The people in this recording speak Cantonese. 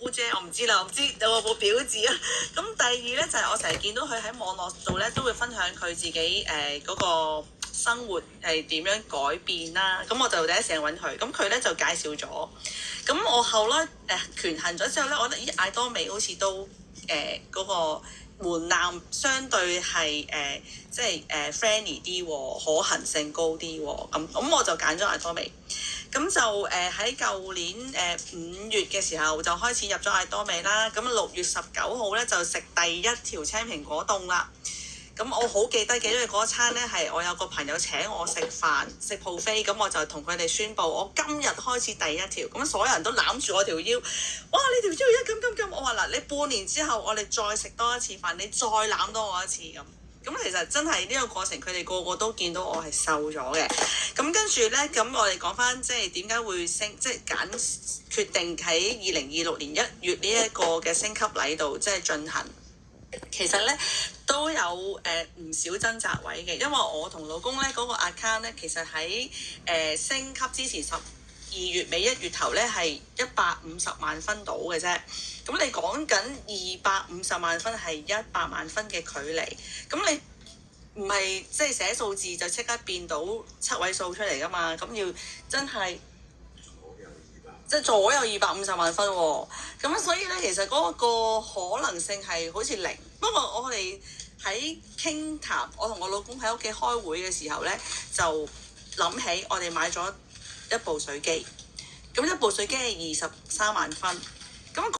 姑姐，我唔知啦，我唔知有冇表字啊。咁第二咧就係、我成日見到佢喺網絡度咧都會分享佢自己嗰、個生活係點樣改變啦。咁我就第一時間揾佢，咁佢咧就介紹咗。咁我後來權衡咗之後咧，我覺得咦艾多美好似都嗰、個門檻相對係即係friendly 啲喎，可行性高啲喎。咁我就揀咗艾多美。咁就喺舊年5月嘅時候就開始入咗艾多美啦。咁6月19號咧就食第一條青蘋果凍啦。咁我好記得嘅，因為嗰餐咧係我有個朋友請我食飯食 buffet，咁我就同佢哋宣佈我今日開始第一條，咁所有人都攬住我條腰，哇！你條腰一咁，我話嗱，你半年之後我哋再食多一次飯，你再攬多我一次咁。咁其實真係呢個過程，佢哋個個都見到我係瘦咗嘅。咁跟住咧，咁我哋講翻即係點解會升，即係決定喺2026年1月呢一個嘅升級禮度即係進行。其實咧都有唔少掙扎位嘅，因為我同老公咧嗰個 account 咧，其實喺升級之前12月尾1月頭咧係150萬分到嘅啫。咁你講緊250萬分係100萬分嘅距離，咁你唔係即係寫數字就即刻變到7位數出嚟噶嘛？咁要真係即係左右250萬分喎。咁所以咧，其實嗰個可能性係好似零。不過我哋喺傾談，我同我老公喺屋企開會嘅時候咧，就諗起我哋買咗一部水機。咁一部水機係23萬分，